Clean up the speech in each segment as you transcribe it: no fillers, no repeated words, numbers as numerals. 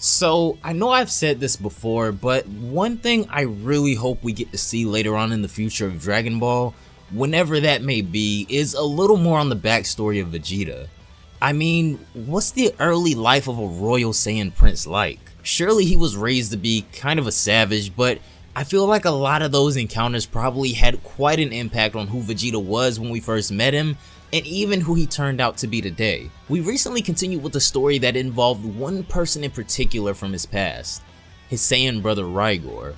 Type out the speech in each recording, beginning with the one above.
So, I know I've said this before, but one thing I really hope we get to see later on in the future of Dragon Ball, whenever that may be, is a little more on the backstory of Vegeta. I mean, what's the early life of a Royal Saiyan Prince like? Surely he was raised to be kind of a savage, but I feel like a lot of those encounters probably had quite an impact on who Vegeta was when we first met him, and even who he turned out to be today. We recently continued with a story that involved one person in particular from his past, his Saiyan brother Rigor.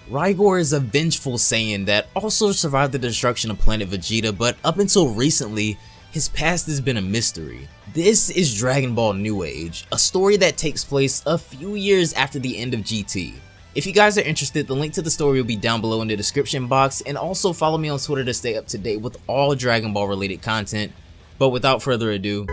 Rigor is a vengeful Saiyan that also survived the destruction of planet Vegeta, but up until recently, his past has been a mystery. This is Dragon Ball New Age, a story that takes place a few years after the end of GT. If you guys are interested, the link to the story will be down below in the description box, and also follow me on Twitter to stay up to date with all Dragon Ball related content. But without further ado,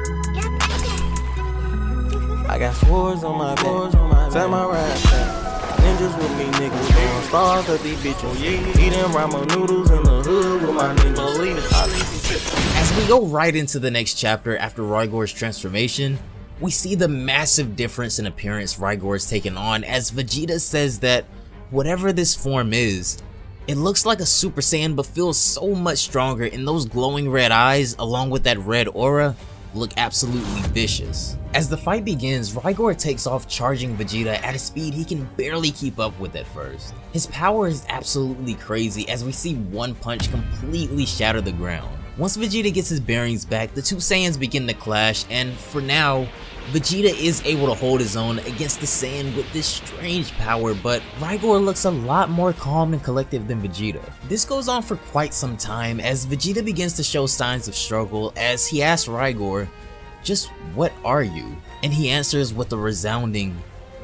I got swords on my back, set my right back. Ninjas with me, niggas. Stars that these bitches. Eating ramen noodles in the hood with my niggas. as we go right into the next chapter after Rigor's transformation, we see the massive difference in appearance Rigor has taken on, as Vegeta says that whatever this form is, it looks like a Super Saiyan but feels so much stronger, and those glowing red eyes along with that red aura look absolutely vicious. As the fight begins, Rigor takes off, charging Vegeta at a speed he can barely keep up with at first. His power is absolutely crazy, as we see one punch completely shatter the ground. Once Vegeta gets his bearings back, the two Saiyans begin to clash, and for now, Vegeta is able to hold his own against the Saiyan with this strange power, but Rigor looks a lot more calm and collective than Vegeta. This goes on for quite some time as Vegeta begins to show signs of struggle, as he asks Rigor, "Just what are you?" And he answers with a resounding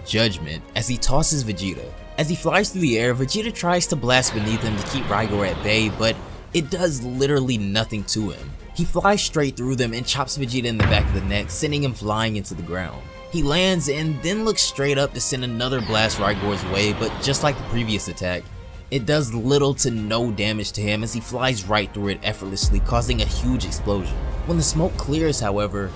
judgment as he tosses Vegeta. As he flies through the air, Vegeta tries to blast beneath him to keep Rigor at bay, but it does literally nothing to him. He flies straight through them and chops Vegeta in the back of the neck, sending him flying into the ground. He lands and then looks straight up to send another blast Rigor's way, but just like the previous attack, it does little to no damage to him as he flies right through it effortlessly, causing a huge explosion. When the smoke clears, however,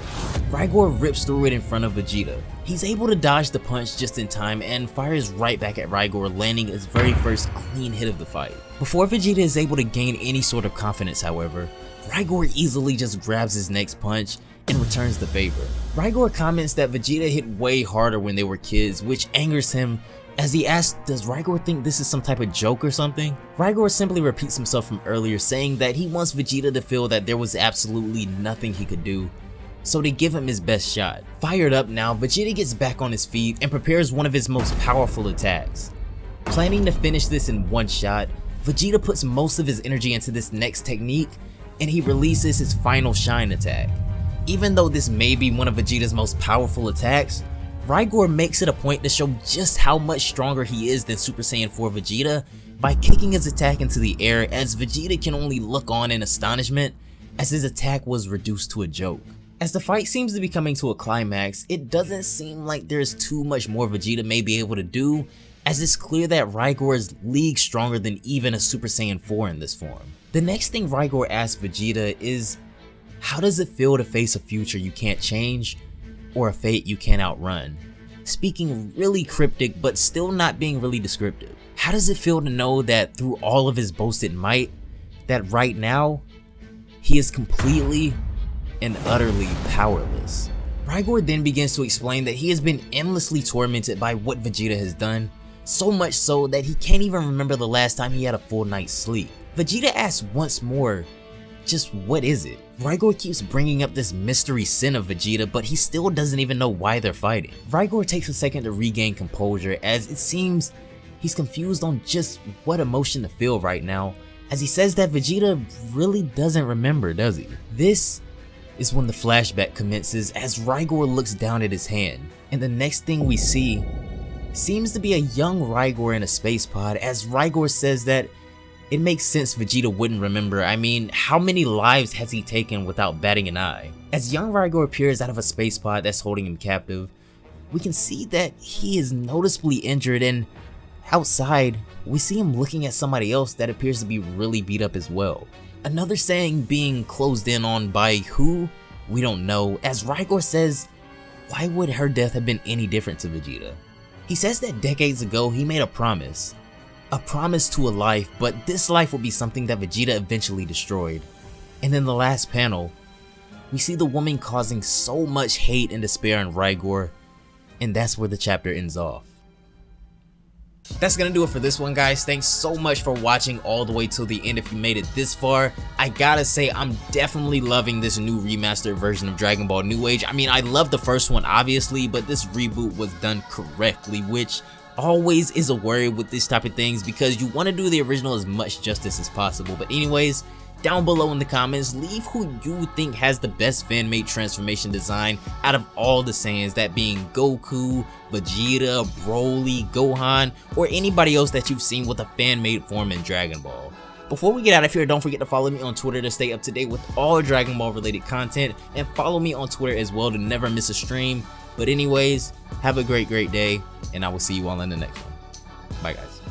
Rigor rips through it in front of Vegeta. He's able to dodge the punch just in time and fires right back at Rigor, landing his very first clean hit of the fight. Before Vegeta is able to gain any sort of confidence, however, Rigor easily just grabs his next punch and returns the favor. Rigor comments that Vegeta hit way harder when they were kids, which angers him, as he asks, does Rigor think this is some type of joke or something? Rigor simply repeats himself from earlier, saying that he wants Vegeta to feel that there was absolutely nothing he could do, so they give him his best shot. Fired up now, Vegeta gets back on his feet and prepares one of his most powerful attacks. Planning to finish this in one shot, Vegeta puts most of his energy into this next technique, and he releases his final shine attack. Even though this may be one of Vegeta's most powerful attacks, Rigor makes it a point to show just how much stronger he is than Super Saiyan 4 Vegeta by kicking his attack into the air, as Vegeta can only look on in astonishment as his attack was reduced to a joke. As the fight seems to be coming to a climax, it doesn't seem like there's too much more Vegeta may be able to do, as it's clear that Rigor is leagues stronger than even a Super Saiyan 4 in this form. The next thing Rigor asks Vegeta is, how does it feel to face a future you can't change, or a fate you can't outrun? Speaking really cryptic but still not being really descriptive. How does it feel to know that through all of his boasted might, that right now, he is completely and utterly powerless? Rigor then begins to explain that he has been endlessly tormented by what Vegeta has done, so much so that he can't even remember the last time he had a full night's sleep. Vegeta asks once more, just what is it? Rigor keeps bringing up this mystery sin of Vegeta, but he still doesn't even know why they're fighting. Rigor takes a second to regain composure, as it seems he's confused on just what emotion to feel right now, as he says that Vegeta really doesn't remember, does he? This is when the flashback commences, as Rigor looks down at his hand, and the next thing we see seems to be a young Rigor in a space pod, as Rigor says that it makes sense Vegeta wouldn't remember. I mean, how many lives has he taken without batting an eye? As young Rigor appears out of a space pod that's holding him captive, we can see that he is noticeably injured, and outside, we see him looking at somebody else that appears to be really beat up as well. Another Saiyan being closed in on by who? We don't know, as Rigor says, why would her death have been any different to Vegeta? He says that decades ago he made a promise to a life, but this life would be something that Vegeta eventually destroyed. And in the last panel, we see the woman causing so much hate and despair in Rigor, and that's where the chapter ends off. That's gonna do it for this one, guys. Thanks so much for watching all the way till the end if you made it this far. I gotta say, I'm definitely loving this new remastered version of Dragon Ball New Age. I mean, I love the first one obviously, but this reboot was done correctly, which always is a worry with this type of things because you want to do the original as much justice as possible. But anyways, down below in the comments, leave who you think has the best fan-made transformation design out of all the Saiyans, that being Goku, Vegeta, Broly, Gohan, or anybody else that you've seen with a fan-made form in Dragon Ball. Before we get out of here, don't forget to follow me on Twitter to stay up to date with all Dragon Ball related content, and follow me on Twitter as well to never miss a stream. But anyways, have a great day, and I will see you all in the next one. Bye guys.